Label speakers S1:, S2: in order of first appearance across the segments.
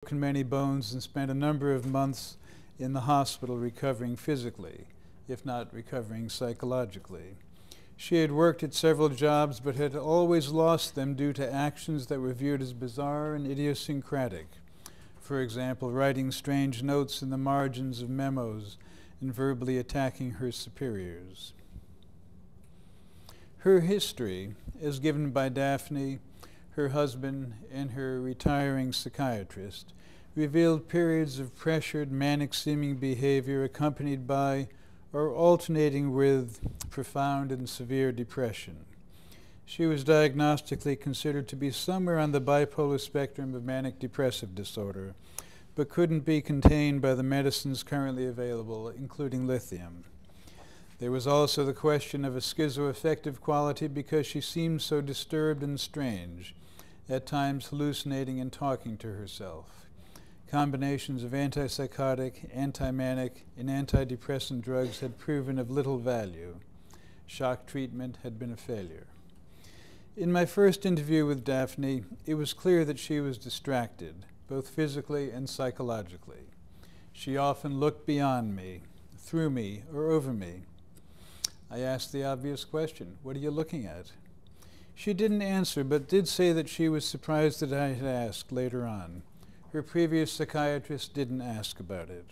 S1: broken many bones and spent a number of months in the hospital recovering physically, if not recovering psychologically. She had worked at several jobs but had always lost them due to actions that were viewed as bizarre and idiosyncratic. For example, writing strange notes in the margins of memos and verbally attacking her superiors. Her history, as given by Daphne, her husband, and her retiring psychiatrist, revealed periods of pressured, manic-seeming behavior accompanied by or alternating with profound and severe depression. She was diagnostically considered to be somewhere on the bipolar spectrum of manic-depressive disorder, but couldn't be contained by the medicines currently available, including lithium. There was also the question of a schizoaffective quality because she seemed so disturbed and strange, at times hallucinating and talking to herself. Combinations of antipsychotic, anti-manic, and antidepressant drugs had proven of little value. Shock treatment had been a failure. In my first interview with Daphne, it was clear that she was distracted, both physically and psychologically. She often looked beyond me, through me, or over me. I asked the obvious question, "What are you looking at?" She didn't answer, but did say that she was surprised that I had asked later on. Her previous psychiatrist didn't ask about it.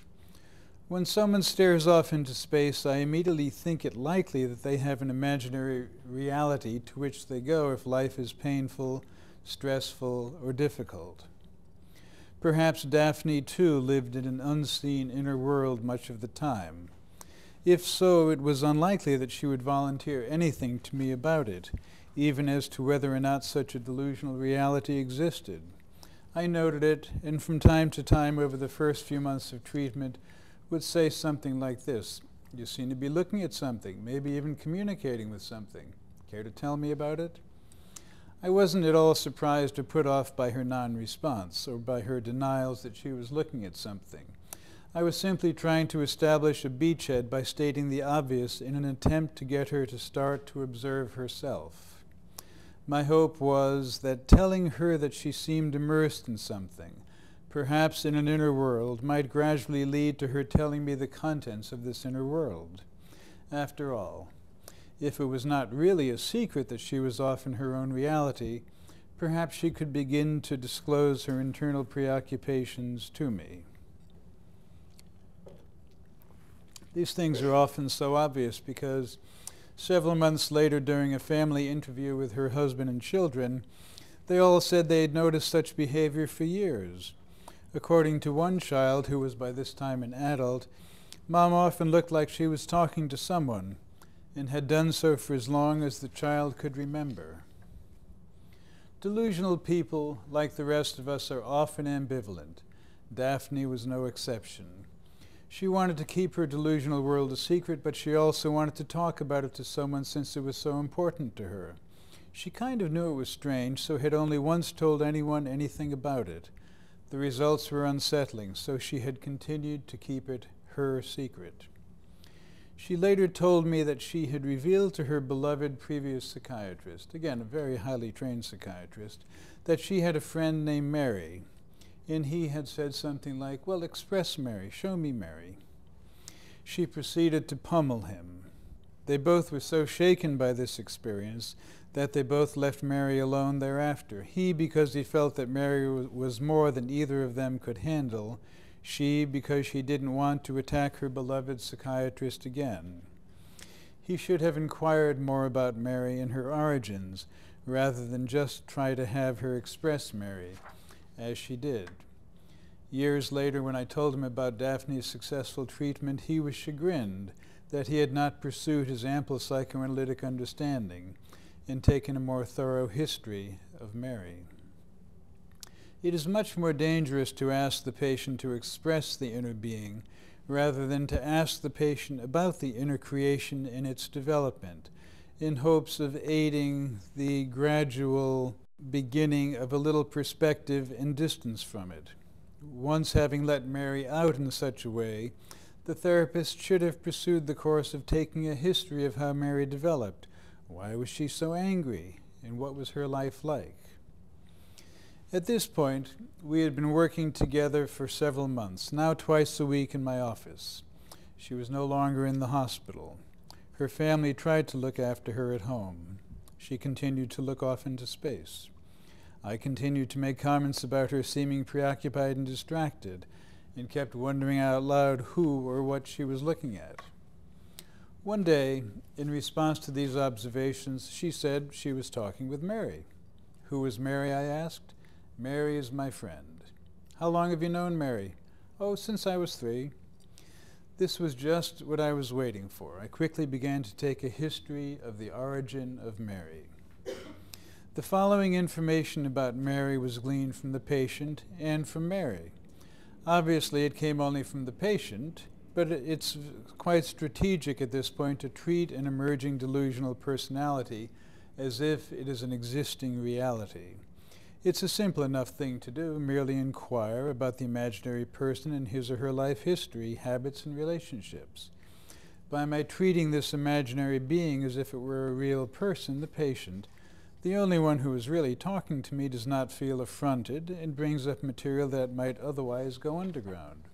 S1: When someone stares off into space, I immediately think it likely that they have an imaginary reality to which they go if life is painful, stressful, or difficult. Perhaps Daphne, too, lived in an unseen inner world much of the time. If so, it was unlikely that she would volunteer anything to me about it, even as to whether or not such a delusional reality existed. I noted it, and from time to time over the first few months of treatment would say something like this: "You seem to be looking at something, maybe even communicating with something. Care to tell me about it?" I wasn't at all surprised or put off by her non-response or by her denials that she was looking at something. I was simply trying to establish a beachhead by stating the obvious in an attempt to get her to start to observe herself. My hope was that telling her that she seemed immersed in something, perhaps in an inner world, might gradually lead to her telling me the contents of this inner world. After all, if it was not really a secret that she was off in her own reality, perhaps she could begin to disclose her internal preoccupations to me. These things are often so obvious because several months later, during a family interview with her husband and children, they all said they had noticed such behavior for years. According to one child, who was by this time an adult, Mom often looked like she was talking to someone, and had done so for as long as the child could remember. Delusional people, like the rest of us, are often ambivalent. Daphne was no exception. She wanted to keep her delusional world a secret, but she also wanted to talk about it to someone since it was so important to her. She kind of knew it was strange, so had only once told anyone anything about it. The results were unsettling, so she had continued to keep it her secret. She later told me that she had revealed to her beloved previous psychiatrist, again a very highly trained psychiatrist, that she had a friend named Mary. And he had said something like, "Well, express Mary, show me Mary." She proceeded to pummel him. They both were so shaken by this experience that they both left Mary alone thereafter. He because he felt that Mary was more than either of them could handle, she because she didn't want to attack her beloved psychiatrist again. He should have inquired more about Mary and her origins, rather than just try to have her express Mary, as she did. Years later, when I told him about Daphne's successful treatment, he was chagrined that he had not pursued his ample psychoanalytic understanding and taken a more thorough history of Mary. It is much more dangerous to ask the patient to express the inner being rather than to ask the patient about the inner creation and its development, in hopes of aiding the gradual beginning of a little perspective and distance from it. Once having let Mary out in such a way, the therapist should have pursued the course of taking a history of how Mary developed. Why was she so angry, and what was her life like? At this point, we had been working together for several months, now twice a week in my office. She was no longer in the hospital. Her family tried to look after her at home. She continued to look off into space. I continued to make comments about her seeming preoccupied and distracted, and kept wondering out loud who or what she was looking at. One day, in response to these observations, she said she was talking with Mary. Who was Mary, I asked. Mary is my friend. How long have you known Mary? Oh, since I was 3. This was just what I was waiting for. I quickly began to take a history of the origin of Mary. The following information about Mary was gleaned from the patient and from Mary. Obviously, it came only from the patient, but it's quite strategic at this point to treat an emerging delusional personality as if it is an existing reality. It's a simple enough thing to do, merely inquire about the imaginary person and his or her life history, habits, and relationships. By my treating this imaginary being as if it were a real person, the patient, the only one who is really talking to me, does not feel affronted and brings up material that might otherwise go underground.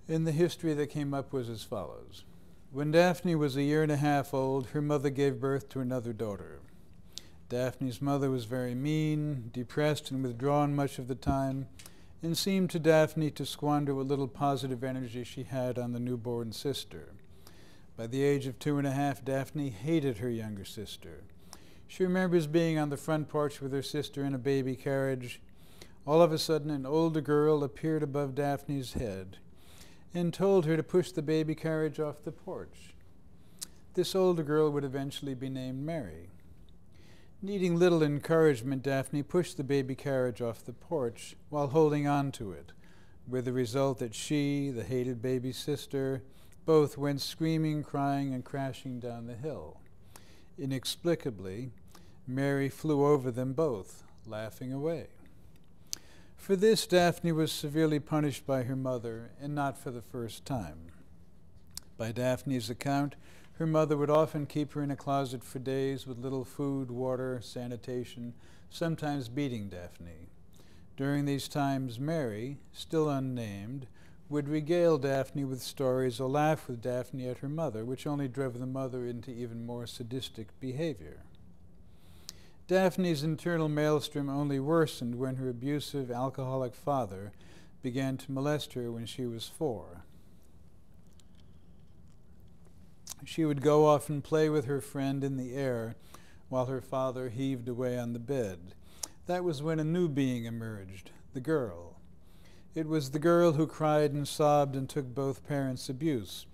S1: And the history that came up was as follows. When Daphne was 1.5 years old, her mother gave birth to another daughter. Daphne's mother was very mean, depressed, and withdrawn much of the time, and seemed to Daphne to squander what little positive energy she had on the newborn sister. By the age of 2.5, Daphne hated her younger sister. She remembers being on the front porch with her sister in a baby carriage. All of a sudden, an older girl appeared above Daphne's head and told her to push the baby carriage off the porch. This older girl would eventually be named Mary. Needing little encouragement, Daphne pushed the baby carriage off the porch while holding on to it, with the result that she, the hated baby sister, both went screaming, crying, and crashing down the hill. Inexplicably, Mary flew over them both, laughing away. For this, Daphne was severely punished by her mother, and not for the first time. By Daphne's account, her mother would often keep her in a closet for days with little food, water, sanitation, sometimes beating Daphne. During these times, Mary, still unnamed, would regale Daphne with stories or laugh with Daphne at her mother, which only drove the mother into even more sadistic behavior. Daphne's internal maelstrom only worsened when her abusive, alcoholic father began to molest her when she was 4. She would go off and play with her friend in the air while her father heaved away on the bed. That was when a new being emerged, the girl. It was the girl who cried and sobbed and took both parents' abuse,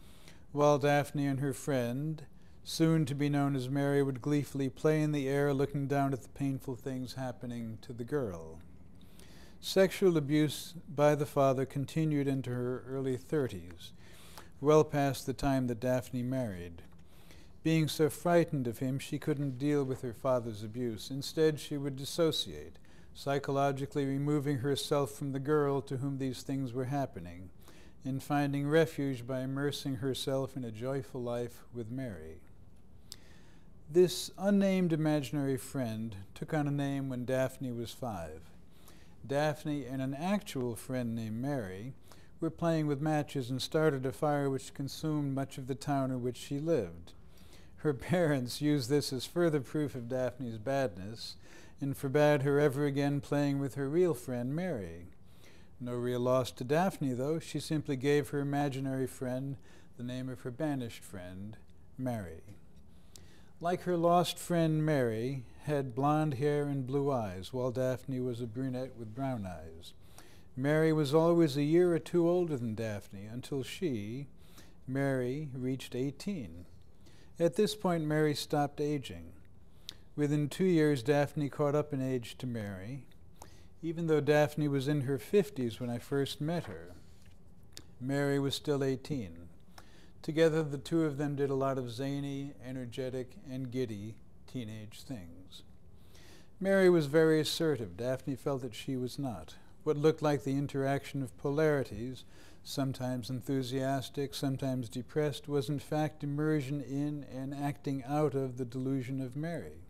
S1: while Daphne and her friend, soon to be known as Mary, would gleefully play in the air looking down at the painful things happening to the girl. Sexual abuse by the father continued into her early 30s, well past the time that Daphne married. Being so frightened of him, she couldn't deal with her father's abuse. Instead, she would dissociate, psychologically removing herself from the girl to whom these things were happening, and finding refuge by immersing herself in a joyful life with Mary. This unnamed imaginary friend took on a name when Daphne was 5. Daphne and an actual friend named Mary were playing with matches and started a fire which consumed much of the town in which she lived. Her parents used this as further proof of Daphne's badness and forbade her ever again playing with her real friend, Mary. No real loss to Daphne, though. She simply gave her imaginary friend the name of her banished friend, Mary. Like her lost friend, Mary had blonde hair and blue eyes, while Daphne was a brunette with brown eyes. Mary was always 1 year or 2 older than Daphne until she, Mary, reached 18. At this point, Mary stopped aging. Within 2 years, Daphne caught up in age to Mary, even though Daphne was in her 50s when I first met her. Mary was still 18. Together, the two of them did a lot of zany, energetic, and giddy teenage things. Mary was very assertive. Daphne felt that she was not. What looked like the interaction of polarities, sometimes enthusiastic, sometimes depressed, was in fact immersion in and acting out of the delusion of Mary.